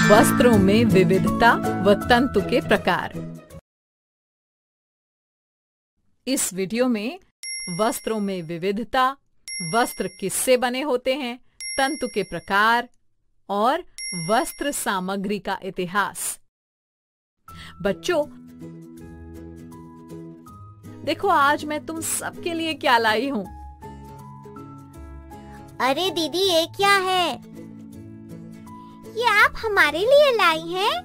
वस्त्रों में विविधता व तंतु के प्रकार। इस वीडियो में वस्त्रों में विविधता, वस्त्र किससे बने होते हैं, तंतु के प्रकार और वस्त्र सामग्री का इतिहास। बच्चों, देखो आज मैं तुम सबके लिए क्या लाई हूँ। अरे दीदी, ये क्या है? ये आप हमारे लिए लाई हैं?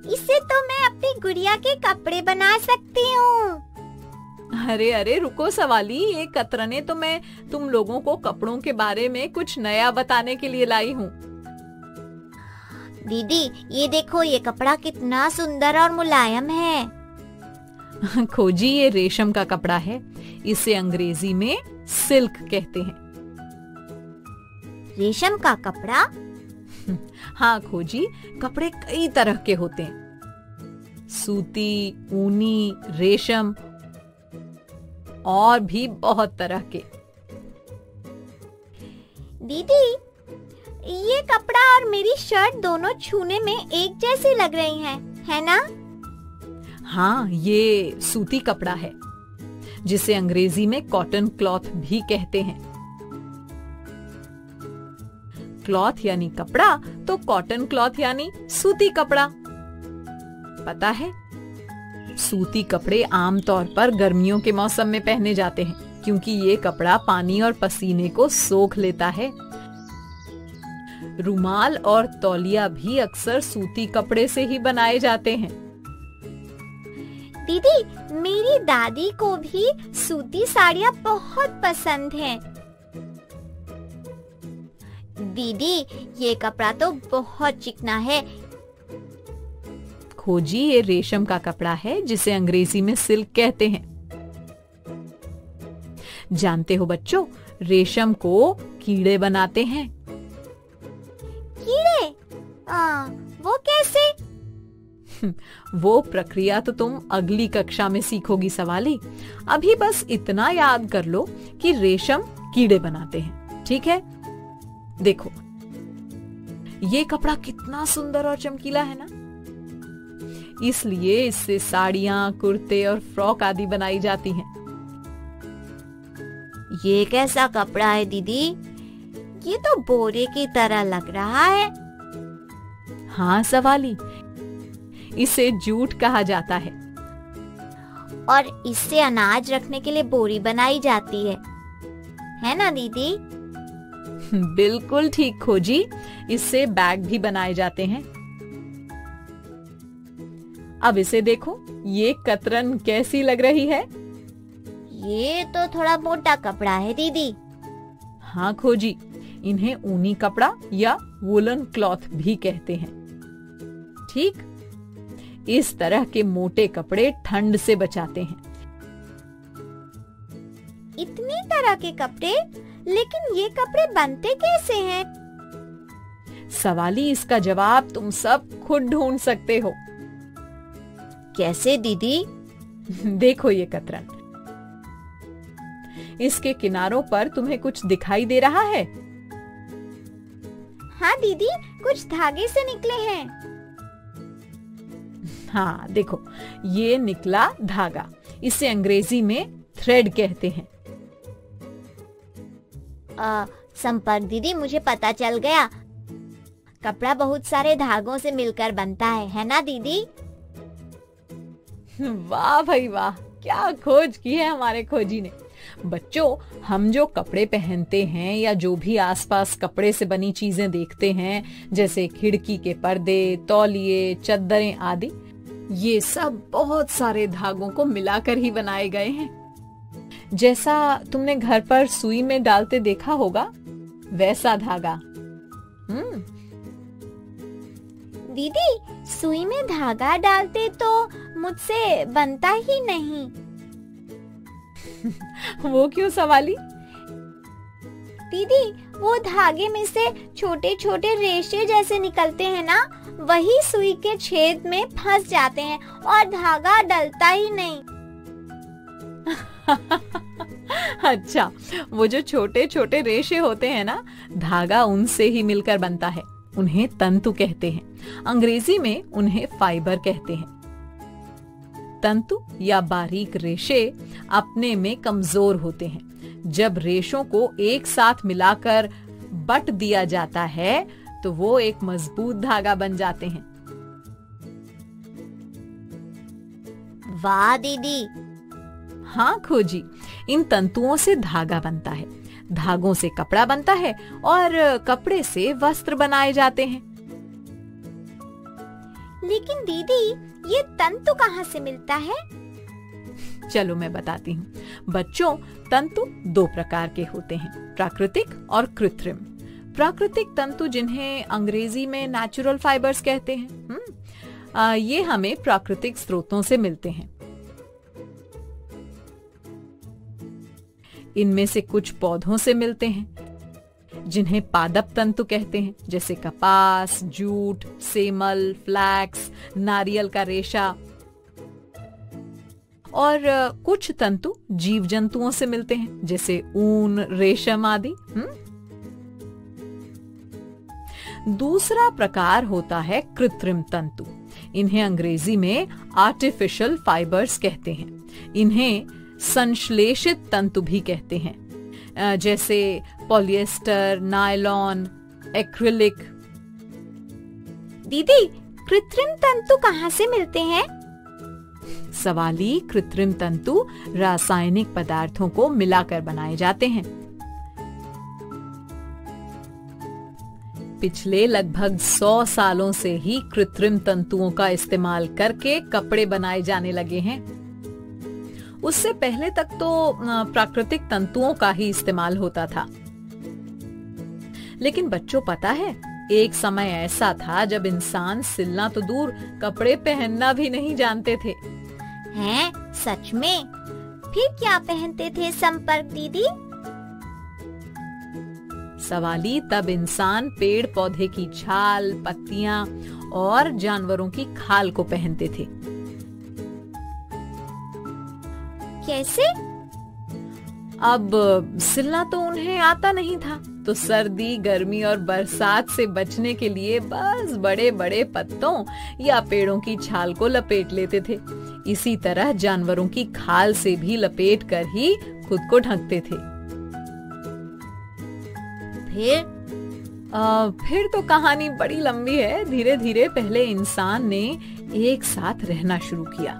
इससे तो मैं अपनी गुड़िया के कपड़े बना सकती हूँ। अरे अरे रुको सवाली, ये कतरने तो मैं तुम लोगों को कपड़ों के बारे में कुछ नया बताने के लिए लाई हूँ। दीदी, ये देखो, ये कपड़ा कितना सुंदर और मुलायम है। खोजी, ये रेशम का कपड़ा है। इसे अंग्रेजी में सिल्क कहते हैं। रेशम का कपड़ा? हाँ खोजी, कपड़े कई तरह के होते हैं। सूती, ऊनी, रेशम और भी बहुत तरह के। दीदी, ये कपड़ा और मेरी शर्ट दोनों छूने में एक जैसी लग रही हैं, है ना? हाँ, ये सूती कपड़ा है, जिसे अंग्रेजी में कॉटन क्लॉथ भी कहते हैं। क्लॉथ यानी कपड़ा, तो कॉटन क्लॉथ यानी सूती कपड़ा। पता है, सूती कपड़े आमतौर पर गर्मियों के मौसम में पहने जाते हैं, क्योंकि ये कपड़ा पानी और पसीने को सोख लेता है। रुमाल और तौलिया भी अक्सर सूती कपड़े से ही बनाए जाते हैं। दीदी, मेरी दादी को भी सूती साड़ियाँ बहुत पसंद हैं। दीदी, ये कपड़ा तो बहुत चिकना है। खोजी, ये रेशम का कपड़ा है, जिसे अंग्रेजी में सिल्क कहते हैं। जानते हो बच्चों, रेशम को कीड़े बनाते हैं। कीड़े? वो कैसे? वो प्रक्रिया तो तुम अगली कक्षा में सीखोगी सवाली। अभी बस इतना याद कर लो कि रेशम कीड़े बनाते हैं, ठीक है? देखो, ये कपड़ा कितना सुंदर और चमकीला है ना, इसलिए इससे साड़ियां, कुर्ते और फ्रॉक आदि बनाई जाती हैं। ये कैसा कपड़ा है दीदी? ये तो बोरे की तरह लग रहा है। हाँ सवाली, इसे जूट कहा जाता है। और इससे अनाज रखने के लिए बोरी बनाई जाती है ना दीदी? बिल्कुल ठीक खोजी, इससे बैग भी बनाए जाते हैं। अब इसे देखो, ये कतरन कैसी लग रही है? ये तो थोड़ा मोटा कपड़ा है दीदी। हाँ खोजी, इन्हें ऊनी कपड़ा या वूलन क्लॉथ भी कहते हैं। ठीक, इस तरह के मोटे कपड़े ठंड से बचाते हैं। इतनी तरह के कपड़े, लेकिन ये कपड़े बनते कैसे हैं? सवाली, इसका जवाब तुम सब खुद ढूंढ सकते हो। कैसे दीदी? देखो ये कतरन, इसके किनारों पर तुम्हें कुछ दिखाई दे रहा है? हाँ दीदी, कुछ धागे से निकले हैं। हाँ देखो, ये निकला धागा, इसे अंग्रेजी में थ्रेड कहते हैं। संपर्क दीदी, मुझे पता चल गया। कपड़ा बहुत सारे धागों से मिलकर बनता है ना दीदी? वाह भाई वाह, क्या खोज की है हमारे खोजी ने। बच्चों, हम जो कपड़े पहनते हैं या जो भी आसपास कपड़े से बनी चीजें देखते हैं, जैसे खिड़की के पर्दे, तौलिए, चद्दरें आदि, ये सब बहुत सारे धागों को मिलाकर ही बनाए गए हैं। जैसा तुमने घर पर सुई में डालते देखा होगा, वैसा धागा। दीदी, सुई में धागा डालते तो मुझसे बनता ही नहीं। वो क्यों सवाली? दीदी, वो धागे में से छोटे छोटे रेशे जैसे निकलते हैं ना, वही सुई के छेद में फंस जाते हैं और धागा डलता ही नहीं। अच्छा, वो जो छोटे छोटे रेशे होते हैं ना, धागा उनसे ही मिलकर बनता है। उन्हें तंतु कहते हैं। अंग्रेजी में उन्हें फाइबर कहते हैं। तंतु या बारीक रेशे अपने में कमजोर होते हैं। जब रेशों को एक साथ मिलाकर बट दिया जाता है तो वो एक मजबूत धागा बन जाते हैं। वाह दीदी। हाँ खोजी, इन तंतुओं से धागा बनता है, धागों से कपड़ा बनता है और कपड़े से वस्त्र बनाए जाते हैं। लेकिन दीदी, ये तंतु कहाँ से मिलता है? चलो मैं बताती हूँ। बच्चों, तंतु दो प्रकार के होते हैं, प्राकृतिक और कृत्रिम। प्राकृतिक तंतु, जिन्हें अंग्रेजी में नेचुरल फाइबर्स कहते हैं, ये हमें प्राकृतिक स्रोतों से मिलते हैं। इनमें से कुछ पौधों से मिलते हैं जिन्हें पादप तंतु कहते हैं, जैसे कपास, जूट, सेमल, फ्लैक्स, नारियल का रेशा। और कुछ तंतु जीव जंतुओं से मिलते हैं, जैसे ऊन, रेशम आदि। दूसरा प्रकार होता है कृत्रिम तंतु। इन्हें अंग्रेजी में आर्टिफिशियल फाइबर्स कहते हैं। इन्हें संश्लेषित तंतु भी कहते हैं, जैसे पॉलिएस्टर, नायलॉन, एक्रिलिक। दीदी, कृत्रिम तंतु कहाँ से मिलते हैं? सवाली कृत्रिम तंतु रासायनिक पदार्थों को मिलाकर बनाए जाते हैं। पिछले लगभग 100 सालों से ही कृत्रिम तंतुओं का इस्तेमाल करके कपड़े बनाए जाने लगे हैं। उससे पहले तक तो प्राकृतिक तंतुओं का ही इस्तेमाल होता था। लेकिन बच्चों, पता है, एक समय ऐसा था जब इंसान सिलना तो दूर, कपड़े पहनना भी नहीं जानते थे। हैं? सच में? फिर क्या पहनते थे संपर्क दीदी? सवाली, तब इंसान पेड़ पौधे की छाल, पत्तियां और जानवरों की खाल को पहनते थे। कैसे? अब सिलना तो उन्हें आता नहीं था, तो सर्दी, गर्मी और बरसात से बचने के लिए बस बड़े बड़े पत्तों या पेड़ों की छाल को लपेट लेते थे। इसी तरह जानवरों की खाल से भी लपेट कर ही खुद को ढकते थे। फिर तो कहानी बड़ी लंबी है। धीरे धीरे पहले इंसान ने एक साथ रहना शुरू किया,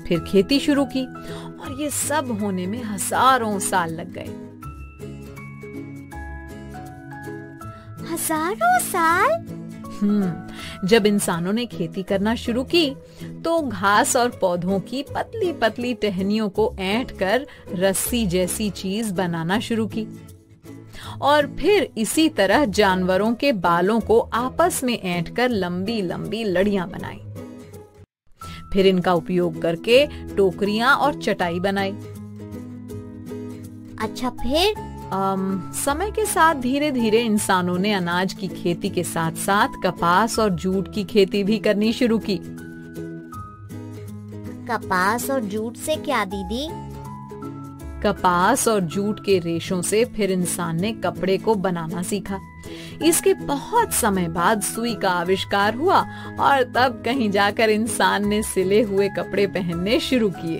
फिर खेती शुरू की, और ये सब होने में हजारों साल लग गए। हजारों साल? जब इंसानों ने खेती करना शुरू की तो घास और पौधों की पतली पतली टहनियों को ऐंठ कर रस्सी जैसी चीज बनाना शुरू की, और फिर इसी तरह जानवरों के बालों को आपस में ऐंठ कर लंबी लंबी लड़ियां बनाई। फिर इनका उपयोग करके टोकरियां और चटाई बनाई। अच्छा, फिर? समय के साथ धीरे धीरे इंसानों ने अनाज की खेती के साथ साथ कपास और जूट की खेती भी करनी शुरू की। कपास और जूट से क्या दीदी? कपास और जूट के रेशों से फिर इंसान ने कपड़े को बनाना सीखा। इसके बहुत समय बाद सुई का आविष्कार हुआ, और तब कहीं जाकर इंसान ने सिले हुए कपड़े पहनने शुरू किए।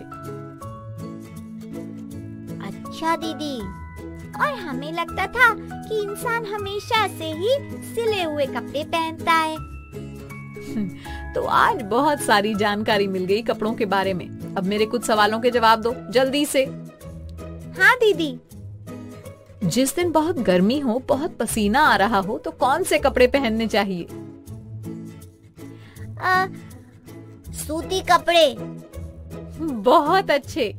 अच्छा दीदी, और हमें लगता था कि इंसान हमेशा से ही सिले हुए कपड़े पहनता है। तो आज बहुत सारी जानकारी मिल गई कपड़ों के बारे में। अब मेरे कुछ सवालों के जवाब दो जल्दी से। हाँ दीदी। जिस दिन बहुत गर्मी हो, बहुत पसीना आ रहा हो, तो कौन से कपड़े पहनने चाहिए? सूती कपड़े। बहुत अच्छे।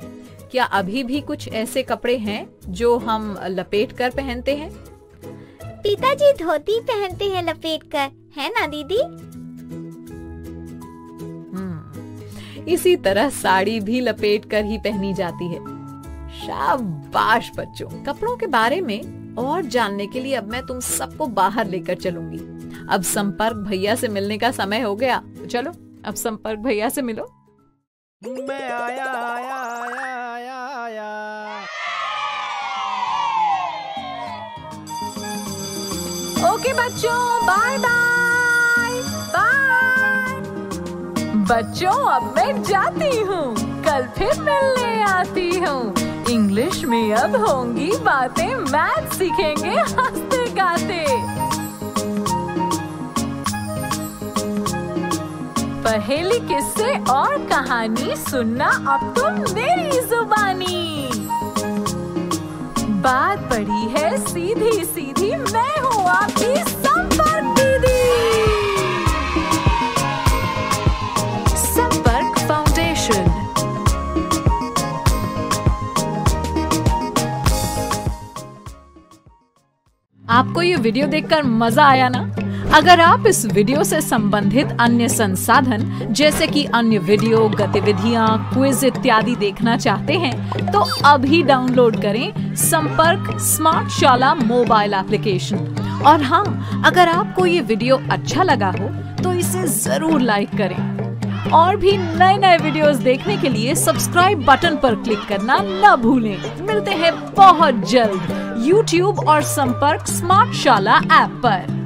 क्या अभी भी कुछ ऐसे कपड़े हैं जो हम लपेट कर पहनते हैं? पिताजी धोती पहनते हैं लपेट कर, है ना दीदी? इसी तरह साड़ी भी लपेट कर ही पहनी जाती है। शाबाश बच्चों। कपड़ों के बारे में और जानने के लिए अब मैं तुम सबको बाहर लेकर चलूंगी। अब संपर्क भैया से मिलने का समय हो गया। चलो अब संपर्क भैया से मिलो। मैं आया आया आया आया। ओके ओके बच्चों, बाय बाय बाय। बच्चों अब मैं जाती हूँ, कल फिर मिलने आती हूँ। इंग्लिश में अब होंगी बातें, मैथ सीखेंगे हंसते गाते। पहेली, किस्से और कहानी सुनना अब तुम मेरी जुबानी। बात बड़ी है सीधी सीधी, मैं हूँ आपकी संपर्क दीदी। संपर्क फाउंडेशन। आपको ये वीडियो देखकर मजा आया ना? अगर आप इस वीडियो से संबंधित अन्य संसाधन जैसे कि अन्य वीडियो, गतिविधियां, क्विज इत्यादि देखना चाहते हैं तो अभी डाउनलोड करें संपर्क स्मार्ट शाला मोबाइल एप्लीकेशन। और हाँ, अगर आपको ये वीडियो अच्छा लगा हो तो इसे जरूर लाइक करें। और भी नए नए वीडियोस देखने के लिए सब्सक्राइब बटन पर क्लिक करना न भूलें। मिलते हैं बहुत जल्द YouTube और संपर्क स्मार्ट शाला ऐप पर।